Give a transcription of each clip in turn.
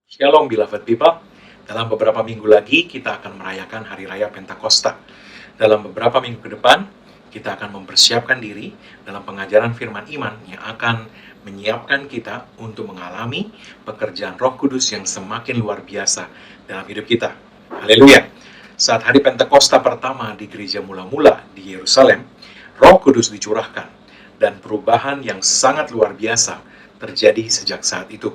Shalom beloved people. Dalam beberapa minggu lagi kita akan merayakan Hari Raya Pentakosta. Dalam beberapa minggu ke depan, kita akan mempersiapkan diri dalam pengajaran firman iman yang akan menyiapkan kita untuk mengalami pekerjaan Roh Kudus yang semakin luar biasa dalam hidup kita. Haleluya. Saat hari Pentakosta pertama di gereja mula-mula di Yerusalem, Roh Kudus dicurahkan dan perubahan yang sangat luar biasa terjadi sejak saat itu.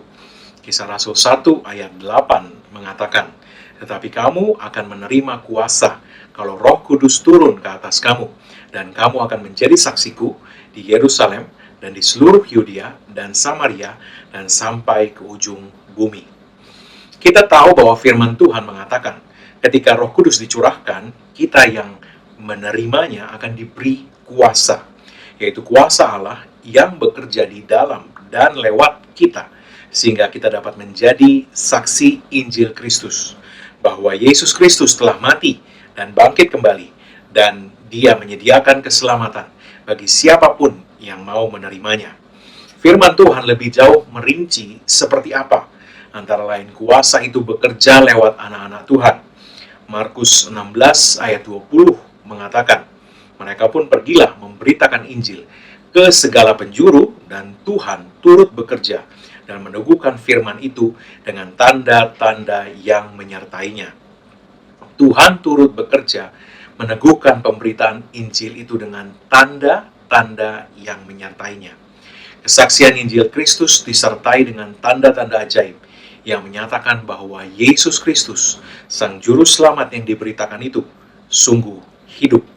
Kisah Rasul 1 ayat 8 mengatakan, "Tetapi kamu akan menerima kuasa kalau Roh Kudus turun ke atas kamu, dan kamu akan menjadi saksiku di Yerusalem dan di seluruh Yudea dan Samaria dan sampai ke ujung bumi." Kita tahu bahwa firman Tuhan mengatakan, ketika Roh Kudus dicurahkan, kita yang menerimanya akan diberi kuasa, yaitu kuasa Allah yang bekerja di dalam dan lewat kita, sehingga kita dapat menjadi saksi Injil Kristus, bahwa Yesus Kristus telah mati dan bangkit kembali, dan Dia menyediakan keselamatan bagi siapapun yang mau menerimanya. Firman Tuhan lebih jauh merinci seperti apa, antara lain kuasa itu bekerja lewat anak-anak Tuhan. Markus 16 ayat 20 mengatakan, "Mereka pun pergilah memberitakan Injil ke segala penjuru, dan Tuhan turut bekerja dan meneguhkan firman itu dengan tanda-tanda yang menyertainya." Tuhan turut bekerja meneguhkan pemberitaan Injil itu dengan tanda-tanda yang menyertainya. Kesaksian Injil Kristus disertai dengan tanda-tanda ajaib yang menyatakan bahwa Yesus Kristus, Sang Juru Selamat yang diberitakan itu, sungguh hidup.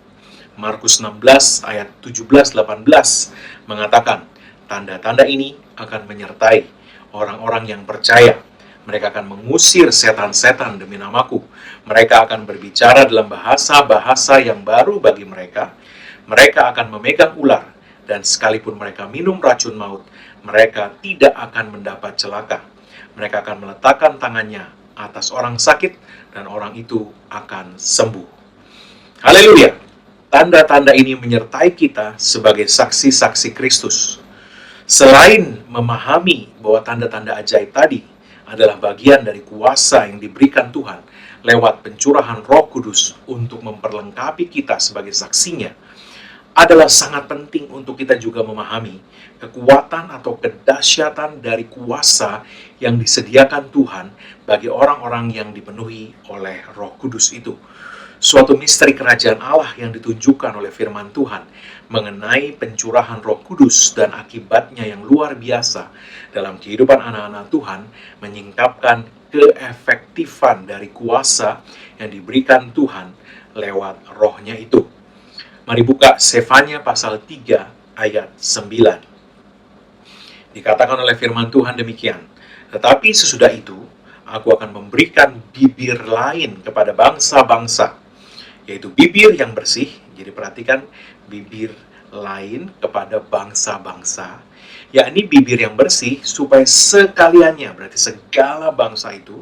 Markus 16 ayat 17-18 mengatakan, "Tanda-tanda ini akan menyertai orang-orang yang percaya. Mereka akan mengusir setan-setan demi namaku. Mereka akan berbicara dalam bahasa-bahasa yang baru bagi mereka. Mereka akan memegang ular, dan sekalipun mereka minum racun maut, mereka tidak akan mendapat celaka. Mereka akan meletakkan tangannya atas orang sakit, dan orang itu akan sembuh." Haleluya! Tanda-tanda ini menyertai kita sebagai saksi-saksi Kristus. Selain memahami bahwa tanda-tanda ajaib tadi adalah bagian dari kuasa yang diberikan Tuhan lewat pencurahan Roh Kudus untuk memperlengkapi kita sebagai saksinya, adalah sangat penting untuk kita juga memahami kekuatan atau kedahsyatan dari kuasa yang disediakan Tuhan bagi orang-orang yang dipenuhi oleh Roh Kudus itu. Suatu misteri kerajaan Allah yang ditunjukkan oleh firman Tuhan mengenai pencurahan Roh Kudus dan akibatnya yang luar biasa dalam kehidupan anak-anak Tuhan menyingkapkan keefektifan dari kuasa yang diberikan Tuhan lewat Roh-Nya itu. Mari buka Sefanya pasal 3 ayat 9. Dikatakan oleh firman Tuhan demikian, "Tetapi sesudah itu, aku akan memberikan bibir lain kepada bangsa-bangsa," yaitu bibir yang bersih. Jadi perhatikan, bibir lain kepada bangsa-bangsa, yakni bibir yang bersih, supaya sekaliannya, berarti segala bangsa itu,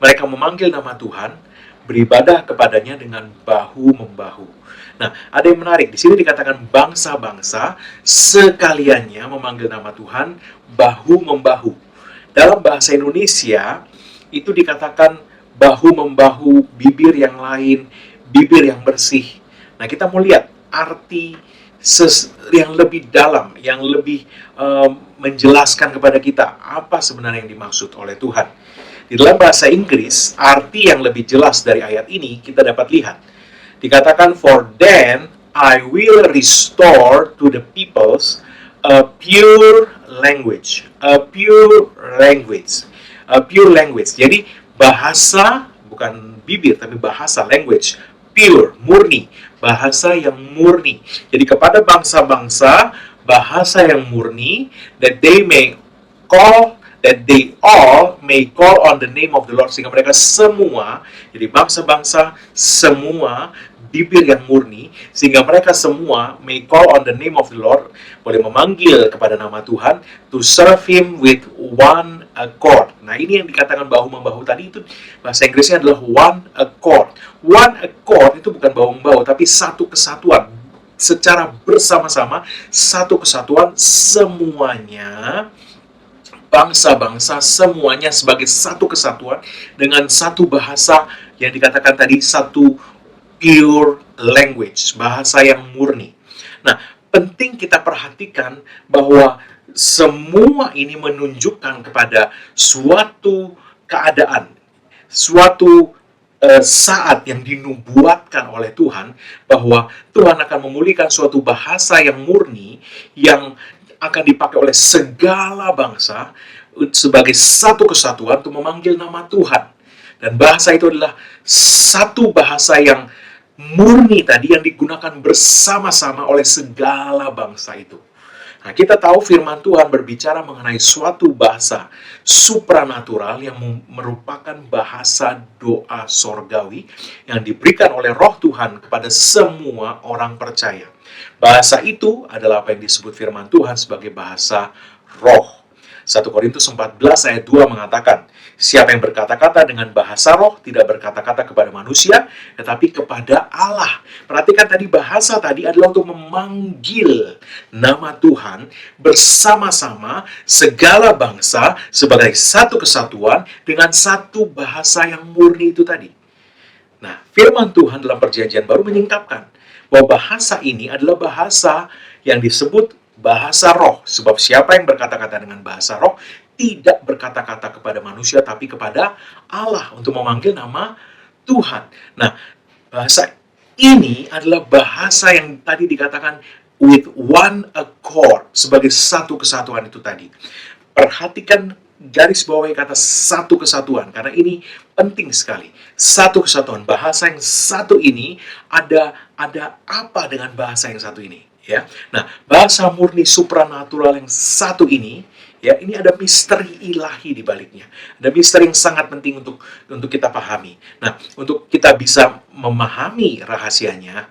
mereka memanggil nama Tuhan, beribadah kepadanya dengan bahu-membahu. Nah, ada yang menarik. Di sini dikatakan bangsa-bangsa sekaliannya memanggil nama Tuhan bahu-membahu. Dalam bahasa Indonesia, itu dikatakan bahu-membahu, bibir yang lain, bibir yang bersih. Nah, kita mau lihat arti yang lebih dalam, yang lebih menjelaskan kepada kita apa sebenarnya yang dimaksud oleh Tuhan. Di dalam bahasa Inggris, arti yang lebih jelas dari ayat ini kita dapat lihat. Dikatakan, "For then I will restore to the peoples a pure language." A pure language. A pure language. Jadi bahasa, bukan bibir, tapi bahasa, language. Pure, murni. Bahasa yang murni. Jadi kepada bangsa-bangsa, bahasa yang murni, that they all may call on the name of the Lord. Sehingga mereka semua, jadi bangsa-bangsa semua, bibir yang murni, sehingga mereka semua may call on the name of the Lord, boleh memanggil kepada nama Tuhan, to serve Him with one accord. Nah, ini yang dikatakan bahu-membahu tadi, itu bahasa Inggrisnya adalah one accord. One accord itu bukan bahu-membahu, tapi satu kesatuan, secara bersama-sama, satu kesatuan, semuanya bangsa-bangsa semuanya sebagai satu kesatuan dengan satu bahasa yang dikatakan tadi, satu pure language, bahasa yang murni. Nah, penting kita perhatikan bahwa semua ini menunjukkan kepada suatu keadaan, suatu saat yang dinubuatkan oleh Tuhan, bahwa Tuhan akan memulihkan suatu bahasa yang murni yang akan dipakai oleh segala bangsa sebagai satu kesatuan untuk memanggil nama Tuhan. Dan bahasa itu adalah satu bahasa yang murni tadi, yang digunakan bersama-sama oleh segala bangsa itu. Nah, kita tahu firman Tuhan berbicara mengenai suatu bahasa supranatural yang merupakan bahasa doa sorgawi yang diberikan oleh Roh Tuhan kepada semua orang percaya. Bahasa itu adalah apa yang disebut firman Tuhan sebagai bahasa roh. 1 Korintus 14 ayat 2 mengatakan, siapa yang berkata-kata dengan bahasa roh tidak berkata-kata kepada manusia, tetapi kepada Allah. Perhatikan tadi, bahasa tadi adalah untuk memanggil nama Tuhan bersama-sama segala bangsa sebagai satu kesatuan dengan satu bahasa yang murni itu tadi. Nah, firman Tuhan dalam Perjanjian Baru menyingkapkan bahwa bahasa ini adalah bahasa yang disebut bahasa roh. Sebab siapa yang berkata-kata dengan bahasa roh tidak berkata-kata kepada manusia, tapi kepada Allah untuk memanggil nama Tuhan. Nah, bahasa ini adalah bahasa yang tadi dikatakan with one accord, sebagai satu kesatuan itu tadi. Perhatikan garis bawahi kata satu kesatuan, karena ini penting sekali. Satu kesatuan, bahasa yang satu ini ada apa dengan bahasa yang satu ini, ya. Nah, bahasa murni supranatural yang satu ini, ya, ini ada misteri ilahi di baliknya. Ada misteri yang sangat penting untuk kita pahami. Nah, untuk kita bisa memahami rahasianya,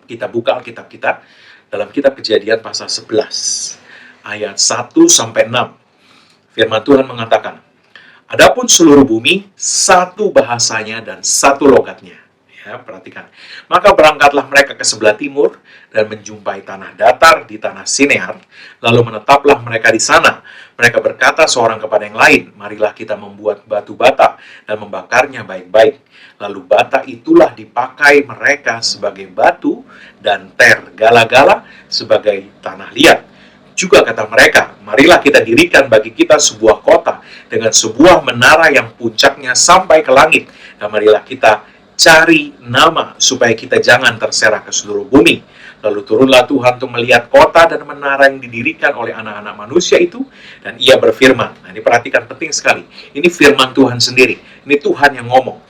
kita buka Alkitab kita dalam kitab Kejadian pasal 11 ayat 1 sampai 6. Firman Tuhan mengatakan, adapun seluruh bumi satu bahasanya dan satu logatnya. Ya, perhatikan. Maka berangkatlah mereka ke sebelah timur dan menjumpai tanah datar di tanah Sinear, lalu menetaplah mereka di sana. Mereka berkata seorang kepada yang lain, marilah kita membuat batu bata dan membakarnya baik-baik. Lalu bata itulah dipakai mereka sebagai batu dan gala-gala sebagai tanah liat. Juga kata mereka, marilah kita dirikan bagi kita sebuah kota dengan sebuah menara yang puncaknya sampai ke langit. Dan marilah kita cari nama supaya kita jangan terserak ke seluruh bumi. Lalu turunlah Tuhan untuk melihat kota dan menara yang didirikan oleh anak-anak manusia itu. Dan ia berfirman, nah ini perhatikan, penting sekali. Ini firman Tuhan sendiri. Ini Tuhan yang ngomong.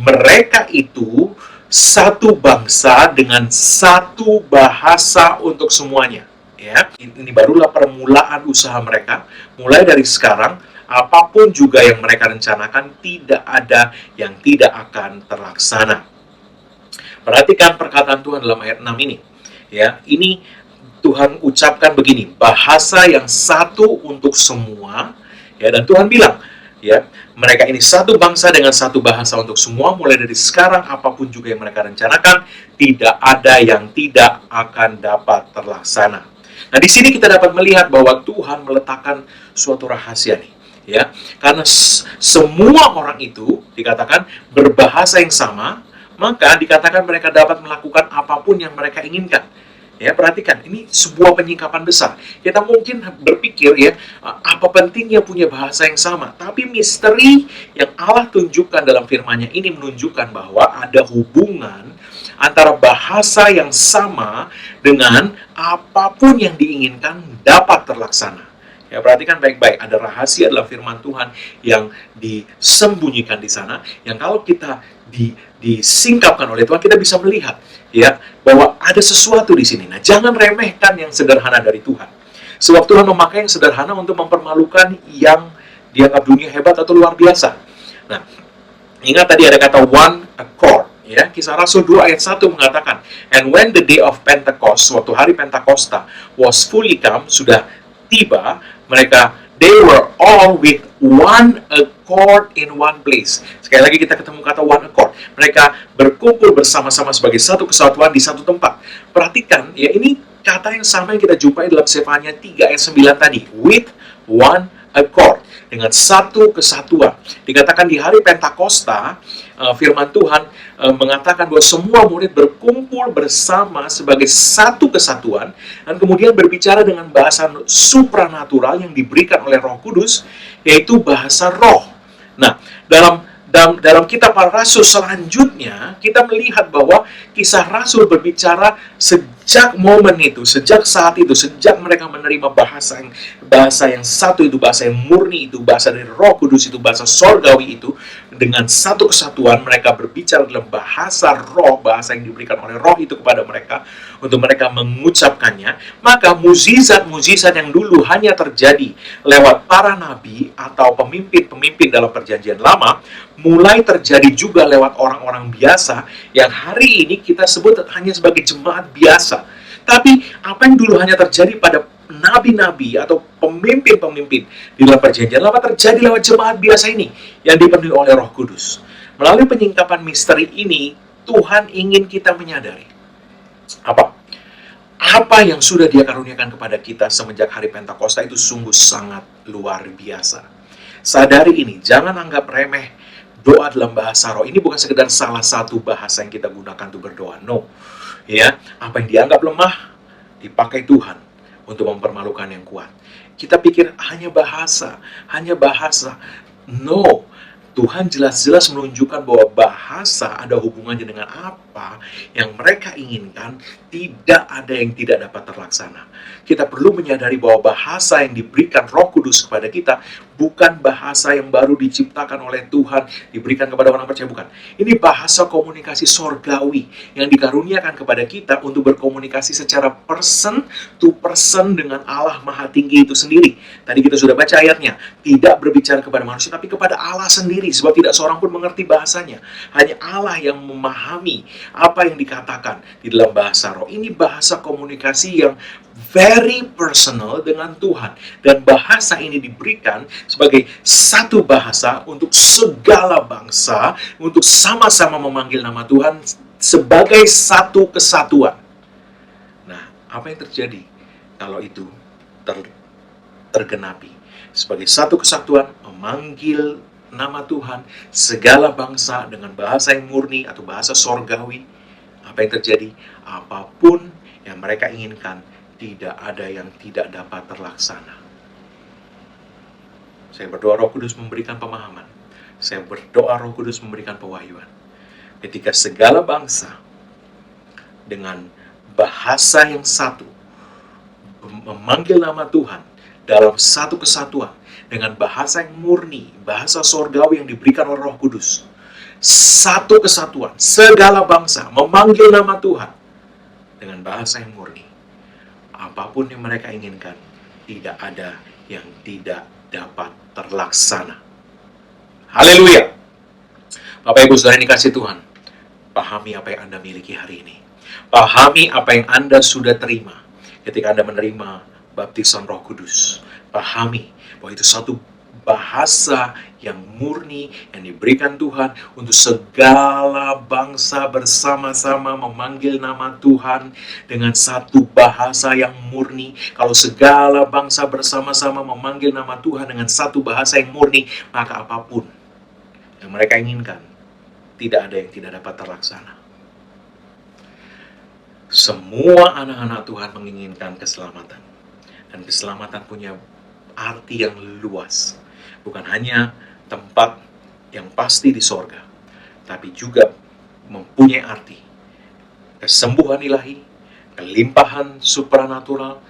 Mereka itu satu bangsa dengan satu bahasa untuk semuanya. Ya, ini barulah permulaan usaha mereka. Mulai dari sekarang, apapun juga yang mereka rencanakan, tidak ada yang tidak akan terlaksana. Perhatikan perkataan Tuhan dalam ayat 6 ini. Ya, ini Tuhan ucapkan begini, bahasa yang satu untuk semua. Ya, dan Tuhan bilang, ya, mereka ini satu bangsa dengan satu bahasa untuk semua. Mulai dari sekarang, apapun juga yang mereka rencanakan, tidak ada yang tidak akan dapat terlaksana. Nah, di sini kita dapat melihat bahwa Tuhan meletakkan suatu rahasia nih, ya. Karena semua orang itu dikatakan berbahasa yang sama, maka dikatakan mereka dapat melakukan apapun yang mereka inginkan. Ya, perhatikan, ini sebuah penyingkapan besar. Kita mungkin berpikir, ya, apa pentingnya punya bahasa yang sama? Tapi misteri yang Allah tunjukkan dalam firman-Nya ini menunjukkan bahwa ada hubungan antara bahasa yang sama dengan apapun yang diinginkan dapat terlaksana. Ya, perhatikan baik-baik, ada rahasia dalam firman Tuhan yang disembunyikan di sana, yang kalau kita disingkapkan oleh Tuhan, kita bisa melihat, ya, bahwa ada sesuatu di sini. Nah, jangan remehkan yang sederhana dari Tuhan. Sebab Tuhan memakai yang sederhana untuk mempermalukan yang dianggap dunia hebat atau luar biasa. Nah, ingat tadi ada kata one accord. Ya, Kisah Rasul 2 ayat 1 mengatakan, and when the day of Pentecost, suatu hari Pentakosta, was fully come, sudah tiba, mereka, they were all with one accord in one place. Sekali lagi kita ketemu kata one accord. Mereka berkumpul bersama-sama sebagai satu kesatuan di satu tempat. Perhatikan, ya, ini kata yang sama yang kita jumpai dalam Sefanya 3 ayat 9 tadi, with one accord, dengan satu kesatuan. Dikatakan di hari Pentakosta, firman Tuhan mengatakan bahwa semua murid berkumpul bersama sebagai satu kesatuan, dan kemudian berbicara dengan bahasa supranatural yang diberikan oleh Roh Kudus, yaitu bahasa roh. Nah, dalam kitab Para Rasul selanjutnya, kita melihat bahwa kisah Rasul berbicara sejak momen itu, sejak saat itu, sejak mereka menerima bahasa yang satu itu, bahasa yang murni itu, bahasa dari Roh Kudus itu, bahasa sorgawi itu, dengan satu kesatuan mereka berbicara dalam bahasa roh, bahasa yang diberikan oleh roh itu kepada mereka, untuk mereka mengucapkannya. Maka mukjizat-mukjizat yang dulu hanya terjadi lewat para nabi atau pemimpin-pemimpin dalam perjanjian lama, mulai terjadi juga lewat orang-orang biasa yang hari ini kita sebut hanya sebagai jemaat biasa. Tapi apa yang dulu hanya terjadi pada nabi-nabi atau pemimpin-pemimpin di dalam perjanjian lama terjadi lewat jemaat biasa ini yang dipenuhi oleh Roh Kudus. Melalui penyingkapan misteri ini, Tuhan ingin kita menyadari apa yang sudah Dia karuniakan kepada kita semenjak hari Pentakosta itu sungguh sangat luar biasa. Sadari ini, jangan anggap remeh doa dalam bahasa roh. Ini bukan sekedar salah satu bahasa yang kita gunakan untuk berdoa. No. Ya, apa yang dianggap lemah dipakai Tuhan untuk mempermalukan yang kuat. Kita pikir hanya bahasa. No. Tuhan jelas-jelas menunjukkan bahwa bahasa ada hubungannya dengan apa yang mereka inginkan. Tidak ada yang tidak dapat terlaksana. Kita perlu menyadari bahwa bahasa yang diberikan Roh Kudus kepada kita bukan bahasa yang baru diciptakan oleh Tuhan, diberikan kepada orang percaya, bukan. Ini bahasa komunikasi sorgawi yang dikaruniakan kepada kita untuk berkomunikasi secara person to person dengan Allah Maha Tinggi itu sendiri. Tadi kita sudah baca ayatnya, tidak berbicara kepada manusia, tapi kepada Allah sendiri, sebab tidak seorang pun mengerti bahasanya. Hanya Allah yang memahami apa yang dikatakan di dalam bahasa roh. Ini bahasa komunikasi yang very personal dengan Tuhan. Dan bahasa ini diberikan sebagai satu bahasa untuk segala bangsa, untuk sama-sama memanggil nama Tuhan sebagai satu kesatuan. Nah, apa yang terjadi kalau itu tergenapi? Sebagai satu kesatuan, memanggil nama Tuhan, segala bangsa dengan bahasa yang murni atau bahasa sorgawi. Apa yang terjadi? Apapun yang mereka inginkan, tidak ada yang tidak dapat terlaksana. Saya berdoa Roh Kudus memberikan pemahaman. Saya berdoa Roh Kudus memberikan pewahyuan. Ketika segala bangsa dengan bahasa yang satu memanggil nama Tuhan dalam satu kesatuan, dengan bahasa yang murni, bahasa sorgawi yang diberikan oleh Roh Kudus, satu kesatuan, segala bangsa memanggil nama Tuhan dengan bahasa yang murni. Apapun yang mereka inginkan, tidak ada yang tidak dapat terlaksana. Haleluya. Bapak Ibu Saudara yang dikasihi Tuhan, pahami apa yang Anda miliki hari ini. Pahami apa yang Anda sudah terima ketika Anda menerima baptisan Roh Kudus. Pahami bahwa itu satu bahasa yang murni yang diberikan Tuhan untuk segala bangsa bersama-sama memanggil nama Tuhan dengan satu bahasa yang murni. Kalau segala bangsa bersama-sama memanggil nama Tuhan dengan satu bahasa yang murni, maka apapun yang mereka inginkan, tidak ada yang tidak dapat terlaksana. Semua anak-anak Tuhan menginginkan keselamatan. Dan keselamatan punya arti yang luas. Bukan hanya tempat yang pasti di sorga, tapi juga mempunyai arti kesembuhan ilahi, kelimpahan supranatural,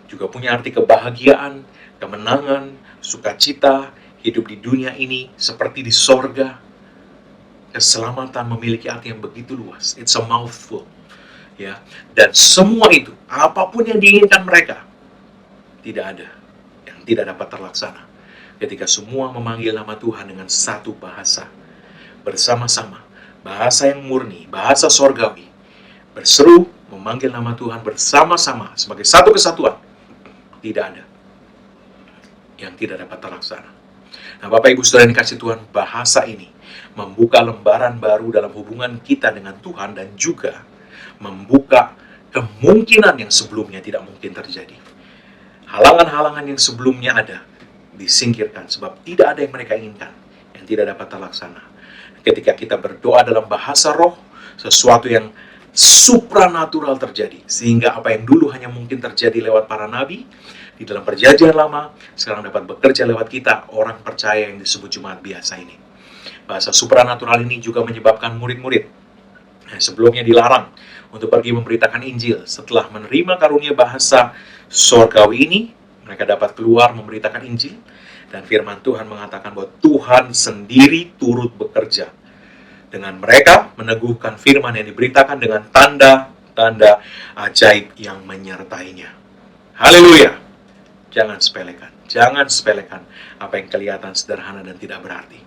juga punya arti kebahagiaan, kemenangan, sukacita, hidup di dunia ini seperti di sorga. Keselamatan memiliki arti yang begitu luas. It's a mouthful. Ya, dan semua itu, apapun yang diinginkan mereka, tidak ada yang tidak dapat terlaksana ketika semua memanggil nama Tuhan dengan satu bahasa bersama-sama, bahasa yang murni, bahasa sorgawi, berseru memanggil nama Tuhan bersama-sama sebagai satu kesatuan. Tidak ada yang tidak dapat terlaksana. Nah, Bapak Ibu Saudara yang dikasihi Tuhan, bahasa ini membuka lembaran baru dalam hubungan kita dengan Tuhan dan juga membuka kemungkinan yang sebelumnya tidak mungkin terjadi. Halangan-halangan yang sebelumnya ada disingkirkan, sebab tidak ada yang mereka inginkan yang tidak dapat terlaksana. Ketika kita berdoa dalam bahasa roh, sesuatu yang supranatural terjadi, sehingga apa yang dulu hanya mungkin terjadi lewat para nabi di dalam perjanjian lama, sekarang dapat bekerja lewat kita, orang percaya yang disebut jemaat biasa ini. Bahasa supranatural ini juga menyebabkan murid-murid yang sebelumnya dilarang untuk pergi memberitakan Injil, setelah menerima karunia bahasa sorgawi ini, mereka dapat keluar memberitakan Injil, dan firman Tuhan mengatakan bahwa Tuhan sendiri turut bekerja dengan mereka, meneguhkan firman yang diberitakan dengan tanda-tanda ajaib yang menyertainya. Haleluya! Jangan sepelekan apa yang kelihatan sederhana dan tidak berarti.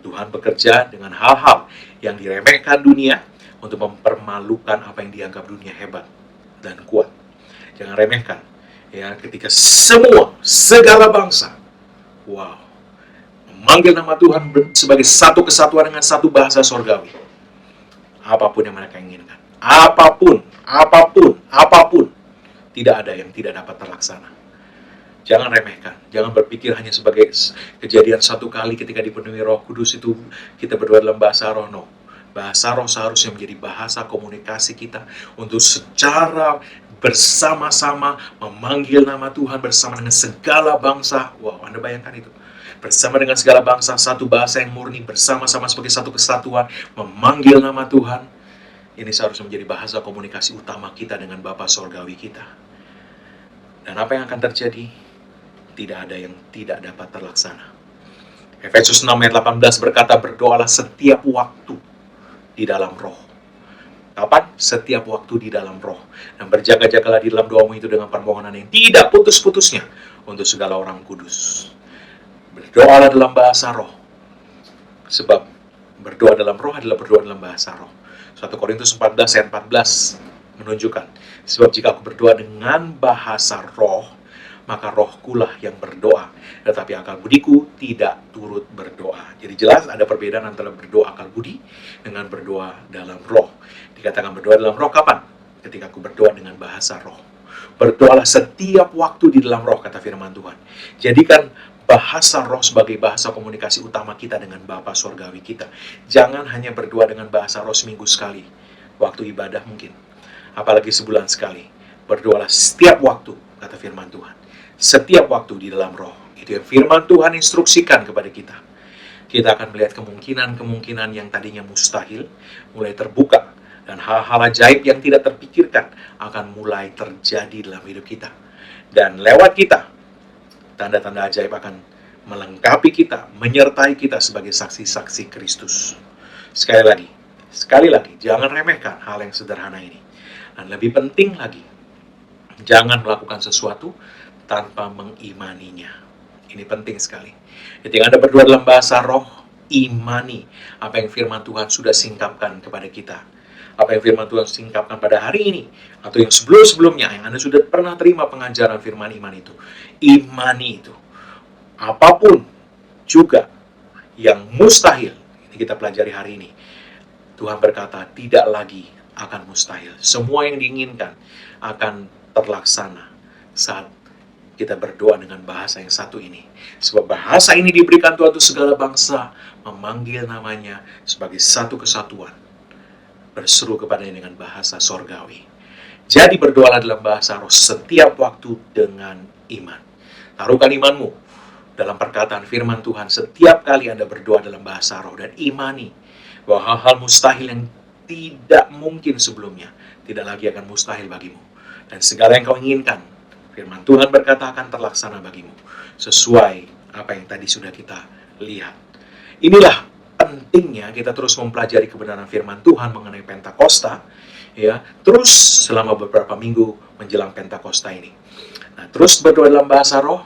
Tuhan bekerja dengan hal-hal yang diremehkan dunia untuk mempermalukan apa yang dianggap dunia hebat dan kuat. Jangan remehkan, ya, ketika segala bangsa, memanggil nama Tuhan sebagai satu kesatuan dengan satu bahasa sorgawi. Apapun yang mereka inginkan, apapun, tidak ada yang tidak dapat terlaksana. Jangan remehkan, jangan berpikir hanya sebagai kejadian satu kali ketika dipenuhi Roh Kudus itu kita berdoa dalam bahasa roh. No. Bahasa roh seharusnya menjadi bahasa komunikasi kita untuk secara bersama-sama memanggil nama Tuhan bersama dengan segala bangsa. Wow, Anda bayangkan itu. Bersama dengan segala bangsa, satu bahasa yang murni, bersama-sama sebagai satu kesatuan, memanggil nama Tuhan. Ini seharusnya menjadi bahasa komunikasi utama kita dengan Bapa Sorgawi kita. Dan apa yang akan terjadi? Tidak ada yang tidak dapat terlaksana. Efesus 6 ayat 18 berkata, berdoalah setiap waktu di dalam roh. Kapan? Setiap waktu di dalam roh. Dan berjaga-jagalah di dalam doamu itu dengan permohonan yang tidak putus-putusnya untuk segala orang kudus. Berdoalah dalam bahasa roh. Sebab berdoa dalam roh adalah berdoa dalam bahasa roh. 1 Korintus 14 ayat 14 menunjukkan, sebab jika aku berdoa dengan bahasa roh, maka rohkulah yang berdoa, tetapi akal budiku tidak turut berdoa. Jadi jelas ada perbedaan antara berdoa akal budi dengan berdoa dalam roh. Dikatakan berdoa dalam roh kapan? Ketika aku berdoa dengan bahasa roh. Berdoalah setiap waktu di dalam roh, kata firman Tuhan. Jadikan bahasa roh sebagai bahasa komunikasi utama kita dengan Bapa Sorgawi kita. Jangan hanya berdoa dengan bahasa roh seminggu sekali, waktu ibadah mungkin, apalagi sebulan sekali. Berdoalah setiap waktu, kata firman Tuhan. Setiap waktu di dalam roh. Itu yang firman Tuhan instruksikan kepada kita. Kita akan melihat kemungkinan-kemungkinan yang tadinya mustahil mulai terbuka, dan hal-hal ajaib yang tidak terpikirkan akan mulai terjadi dalam hidup kita. Dan lewat kita, tanda-tanda ajaib akan melengkapi kita, menyertai kita sebagai saksi-saksi Kristus. Sekali lagi, jangan remehkan hal yang sederhana ini. Dan lebih penting lagi, jangan melakukan sesuatu tanpa mengimaninya. Ini penting sekali. Ketika Anda berdoa dalam bahasa roh, imani apa yang firman Tuhan sudah singkapkan kepada kita. Apa yang firman Tuhan singkapkan pada hari ini, atau yang sebelum-sebelumnya, yang Anda sudah pernah terima pengajaran firman iman itu. Imani itu. Apapun juga yang mustahil, ini kita pelajari hari ini. Tuhan berkata, tidak lagi akan mustahil. Semua yang diinginkan akan terlaksana saat kita berdoa dengan bahasa yang satu ini. Sebab bahasa ini diberikan Tuhan untuk segala bangsa, memanggil namanya sebagai satu kesatuan, berseru kepadanya dengan bahasa sorgawi. Jadi berdoalah dalam bahasa roh setiap waktu dengan iman. Taruhkan imanmu dalam perkataan firman Tuhan setiap kali Anda berdoa dalam bahasa roh, dan imani bahwa hal-hal mustahil yang tidak mungkin sebelumnya tidak lagi akan mustahil bagimu. Dan segala yang kau inginkan, firman Tuhan berkata akan terlaksana bagimu, sesuai apa yang tadi sudah kita lihat. Inilah pentingnya kita terus mempelajari kebenaran firman Tuhan mengenai Pentakosta, ya, terus selama beberapa minggu menjelang Pentakosta ini. Nah, terus berdoa dalam bahasa roh,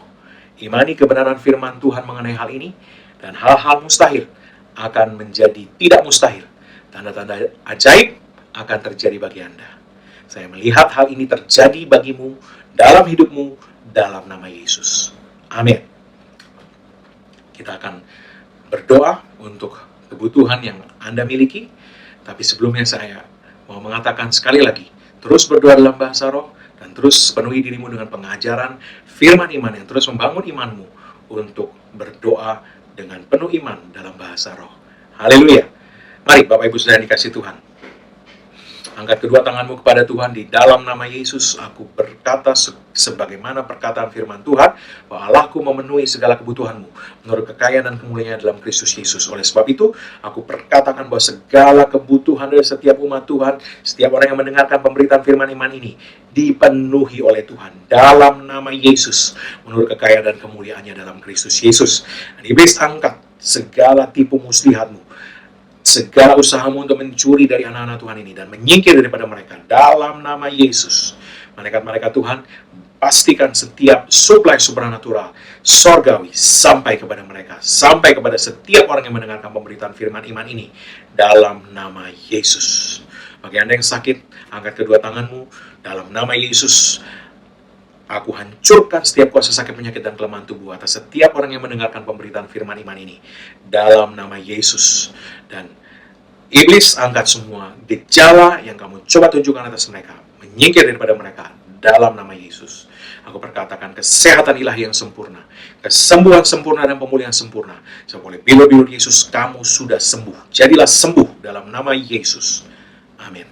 imani kebenaran firman Tuhan mengenai hal ini, dan hal-hal mustahil akan menjadi tidak mustahil. Tanda-tanda ajaib akan terjadi bagi Anda. Saya melihat hal ini terjadi bagimu, dalam hidupmu, dalam nama Yesus. Amin. Kita akan berdoa untuk kebutuhan yang Anda miliki. Tapi sebelumnya saya mau mengatakan sekali lagi, terus berdoa dalam bahasa roh, dan terus penuhi dirimu dengan pengajaran firman iman yang terus membangun imanmu untuk berdoa dengan penuh iman dalam bahasa roh. Haleluya. Mari Bapak Ibu Saudara dikasih Tuhan, angkat kedua tanganmu kepada Tuhan. Di dalam nama Yesus, aku berkata sebagaimana perkataan firman Tuhan, bahwa Allahku memenuhi segala kebutuhanmu menurut kekayaan dan kemuliaan dalam Kristus Yesus. Oleh sebab itu, aku perkatakan bahwa segala kebutuhan dari setiap umat Tuhan, setiap orang yang mendengarkan pemberitaan firman iman ini, dipenuhi oleh Tuhan dalam nama Yesus, menurut kekayaan dan kemuliaannya dalam Kristus Yesus. Dan iblis angkat segala tipu muslihatmu, segala usahamu untuk mencuri dari anak-anak Tuhan ini dan menyingkir daripada mereka dalam nama Yesus. Malaikat-malaikat Tuhan, pastikan setiap supply supranatural sorgawi sampai kepada mereka, sampai kepada setiap orang yang mendengarkan pemberitaan firman iman ini dalam nama Yesus. Bagi Anda yang sakit, angkat kedua tanganmu. Dalam nama Yesus, aku hancurkan setiap kuasa sakit, penyakit, dan kelemahan tubuh atas setiap orang yang mendengarkan pemberitaan firman iman ini dalam nama Yesus. Dan iblis, angkat semua gejala yang kamu coba tunjukkan atas mereka, menyingkir daripada mereka dalam nama Yesus. Aku perkatakan kesehatan ilahi yang sempurna, kesembuhan sempurna, dan pemulihan sempurna. Sebab oleh bilur-bilur Yesus kamu sudah sembuh. Jadilah sembuh dalam nama Yesus. Amin.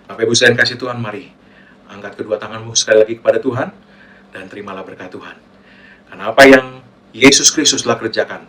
Bapak Ibu saya kasih Tuhan, mari angkat kedua tanganmu sekali lagi kepada Tuhan dan terimalah berkat Tuhan. Karena apa yang Yesus Kristus telah kerjakan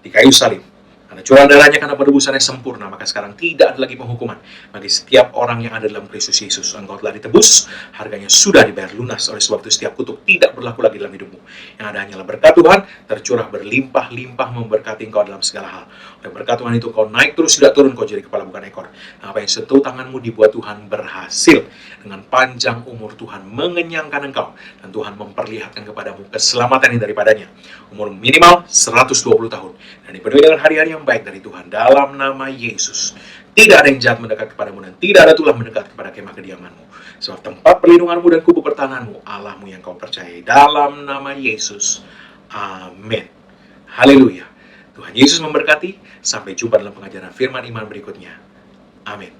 di kayu salib, karena curah darahnya, karena penebusannya sempurna, maka sekarang tidak ada lagi penghukuman bagi setiap orang yang ada dalam Kristus Yesus. Engkau telah ditebus, harganya sudah dibayar lunas. Oleh sebab itu setiap kutuk tidak berlaku lagi dalam hidupmu. Yang ada hanyalah berkat Tuhan tercurah berlimpah-limpah memberkati engkau dalam segala hal. Oleh berkat Tuhan itu kau naik terus, tidak turun, kau jadi kepala bukan ekor. Nah, apa yang sentuh tanganmu dibuat Tuhan berhasil. Dengan panjang umur Tuhan mengenyangkan engkau, dan Tuhan memperlihatkan kepadamu keselamatan yang daripadanya. Umur minimal 120 tahun dan dipenuhi dengan hari-hari yang baik dari Tuhan dalam nama Yesus. Tidak ada yang jahat mendekat kepadamu, dan tidak ada tulah mendekat kepada kemah kediamanmu. Sebab tempat perlindunganmu dan kubu pertahananmu Allahmu yang kau percayai, dalam nama Yesus. Amin. Haleluya. Tuhan Yesus memberkati. Sampai jumpa dalam pengajaran firman iman berikutnya. Amin.